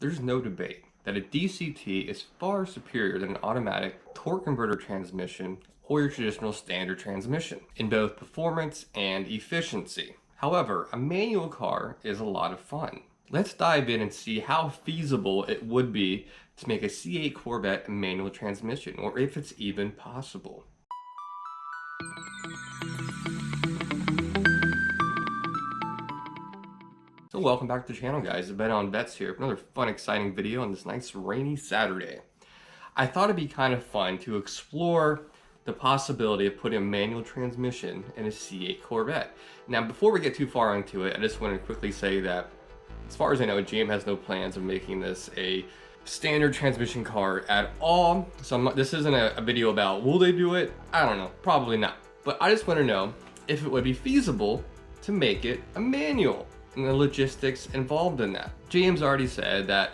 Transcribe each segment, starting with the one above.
there's no debate that a DCT is far superior than an automatic torque converter transmission or your traditional standard transmission in both performance and efficiency. However, a manual car is a lot of fun. Let's dive in and see how feasible it would be to make a C8 Corvette a manual transmission, or if it's even possible. So welcome back to the channel, guys. Bet on Vets here for another fun, exciting video on this nice rainy Saturday. I thought it'd be kind of fun to explore the possibility of putting a manual transmission in a C8 Corvette. Now, before we get too far into it, I just want to quickly say that as far as I know, GM has no plans of making this a standard transmission car at all. So this isn't a video about will they do it? I don't know, probably not. But I just want to know if it would be feasible to make it a manual and the logistics involved in that. GM's already said that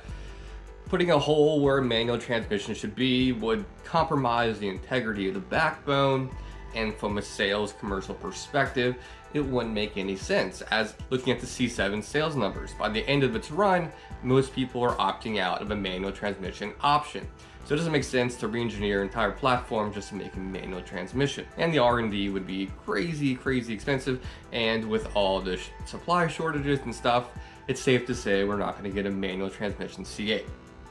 putting a hole where a manual transmission should be would compromise the integrity of the backbone, and from a sales commercial perspective, it wouldn't make any sense. As looking at the C7 sales numbers, by the end of its run, most people are opting out of a manual transmission option. So it doesn't make sense to re-engineer entire platform just to make a manual transmission. And the R&D would be crazy expensive, and with all the supply shortages and stuff, it's safe to say we're not gonna get a manual transmission C8.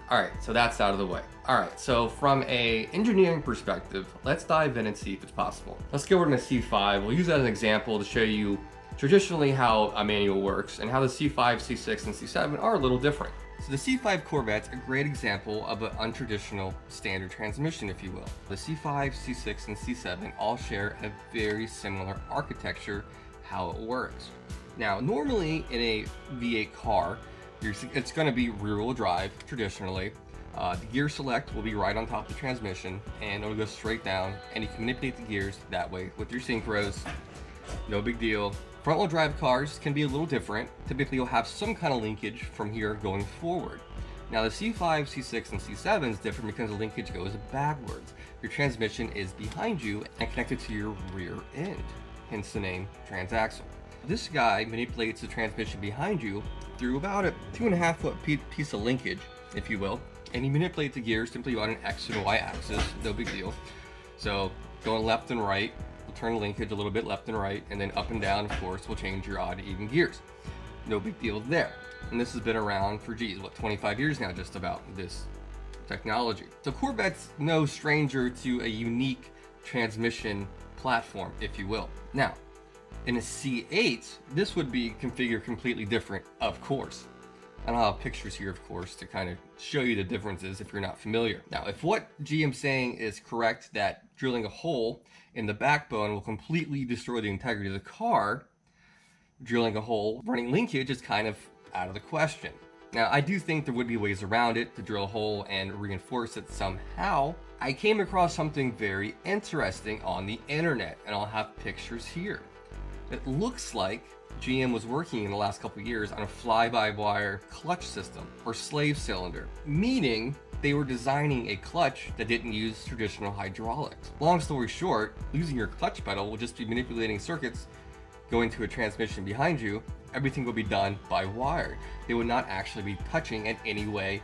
All right, so that's out of the way. All right, so from a engineering perspective, let's dive in and see if it's possible. Let's go over to the C5. We'll use that as an example to show you traditionally how a manual works and how the C5, C6, and C7 are a little different. So the C5 Corvette's a great example of an untraditional standard transmission, if you will. The C5, C6, and C7 all share a very similar architecture, how it works. Now, normally in a V8 car, it's going to be rear-wheel drive traditionally. The gear select will be right on top of the transmission, and it'll go straight down, and you can manipulate the gears that way with your synchros. No big deal. Front-wheel drive cars can be a little different. Typically, you'll have some kind of linkage from here going forward. Now, the C5, C6, and C7 is different because the linkage goes backwards. Your transmission is behind you and connected to your rear end, hence the name transaxle. This guy manipulates the transmission behind you through about a 2.5 foot piece of linkage, if you will, and he manipulates the gears simply on an X and Y axis, no big deal. So going left and right, we'll turn the linkage a little bit left and right, and then up and down, of course, will change your odd even gears. No big deal there. And this has been around for, geez, what, 25 years now, just about, this technology. So Corvette's no stranger to a unique transmission platform, if you will. Now, in a C8, this would be configured completely different, of course. And I'll have pictures here, of course, to kind of show you the differences if you're not familiar. Now, if what GM's saying is correct, that drilling a hole in the backbone will completely destroy the integrity of the car, drilling a hole, running linkage is kind of out of the question. Now, I do think there would be ways around it to drill a hole and reinforce it somehow. I came across something very interesting on the internet, and I'll have pictures here. It looks like GM was working in the last couple of years on a fly-by-wire clutch system or slave cylinder, meaning they were designing a clutch that didn't use traditional hydraulics. Long story short, losing your clutch pedal will just be manipulating circuits going to a transmission behind you. Everything will be done by wire. They would not actually be touching in any way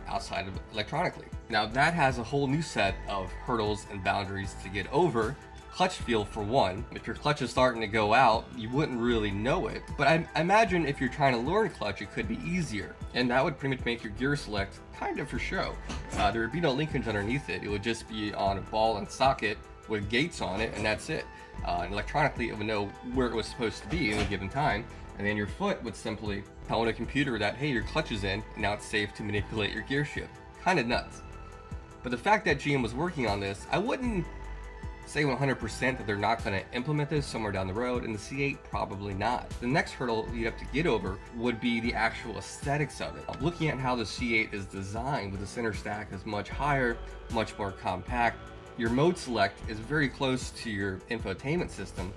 outside of electronically. Now that has a whole new set of hurdles and boundaries to get over. Clutch feel for one. If your clutch is starting to go out, you wouldn't really know it. But I imagine if you're trying to learn clutch, it could be easier. And that would pretty much make your gear select kind of for show. There would be no linkage underneath it. It would just be on a ball and socket with gates on it, and that's it. And electronically, it would know where it was supposed to be at a given time. And then your foot would simply tell the computer that, hey, your clutch is in, and now it's safe to manipulate your gear shift. Kind of nuts. But the fact that GM was working on this, I wouldn't say 100% that they're not going to implement this somewhere down the road, and the C8 probably not. The next hurdle you'd have to get over would be the actual aesthetics of it. Looking at how the C8 is designed, with the center stack is much higher, much more compact. Your mode select is very close to your infotainment system.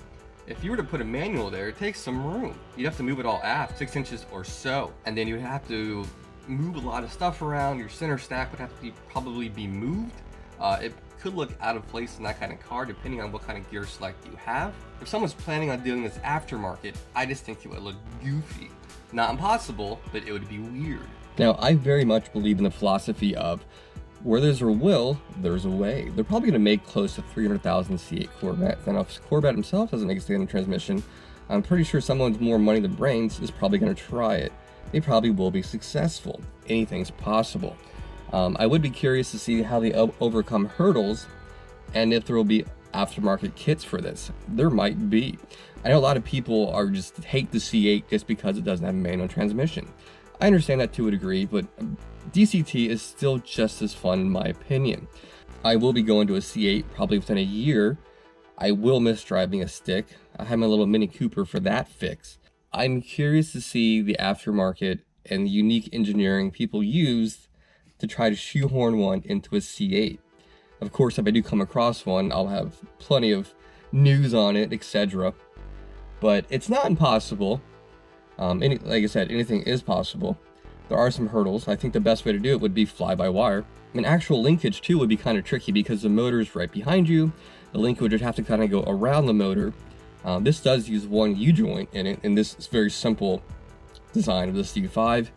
If you were to put a manual there, it takes some room. You'd have to move it all aft 6 inches or so, and then you'd have to move a lot of stuff around. Your center stack would have to probably be moved. It could look out of place in that kind of car depending on what kind of gear select you have. If someone's planning on doing this aftermarket, I just think it would look goofy. Not impossible, but it would be weird. Now, I very much believe in the philosophy of where there's a will, there's a way. They're probably going to make close to 300,000 C8 Corvettes. And if Corvette himself doesn't make a standard transmission, I'm pretty sure someone with more money than brains is probably going to try it. They probably will be successful. Anything's possible. I would be curious to see how they overcome hurdles and if there will be aftermarket kits for this. There might be. I know a lot of people are just hate the C8 just because it doesn't have a manual transmission. I understand that to a degree, but DCT is still just as fun in my opinion. I will be going to a C8 probably within a year. I will miss driving a stick. I have my little Mini Cooper for that fix. I'm curious to see the aftermarket and the unique engineering people use to try to shoehorn one into a C8. Of course, if I do come across one, I'll have plenty of news on it, etc. But it's not impossible. Like I said, anything is possible. There are some hurdles. I think the best way to do it would be fly-by-wire. An actual linkage too would be kind of tricky because the motor is right behind you. The link would just have to kind of go around the motor. This does use one U-joint in it, and this is very simple design of this U5.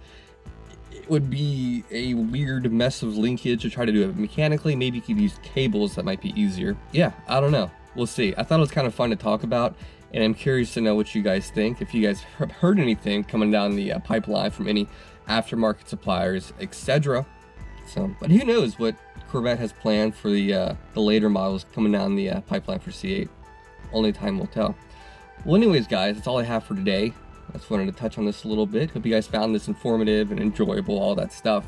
It would be a weird mess of linkage to try to do it mechanically. Maybe you could use cables, that might be easier. Yeah, I don't know. We'll see. I thought it was kind of fun to talk about, and I'm curious to know what you guys think. If you guys have heard anything coming down the pipeline from any aftermarket suppliers, etc. So, but who knows what Corvette has planned for the later models coming down the pipeline for C8. Only time will tell. Well, anyways, guys, that's all I have for today. I just wanted to touch on this a little bit. Hope you guys found this informative and enjoyable, all that stuff.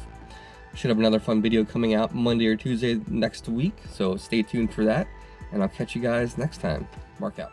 Should have another fun video coming out Monday or Tuesday next week, so stay tuned for that, and I'll catch you guys next time. Mark out.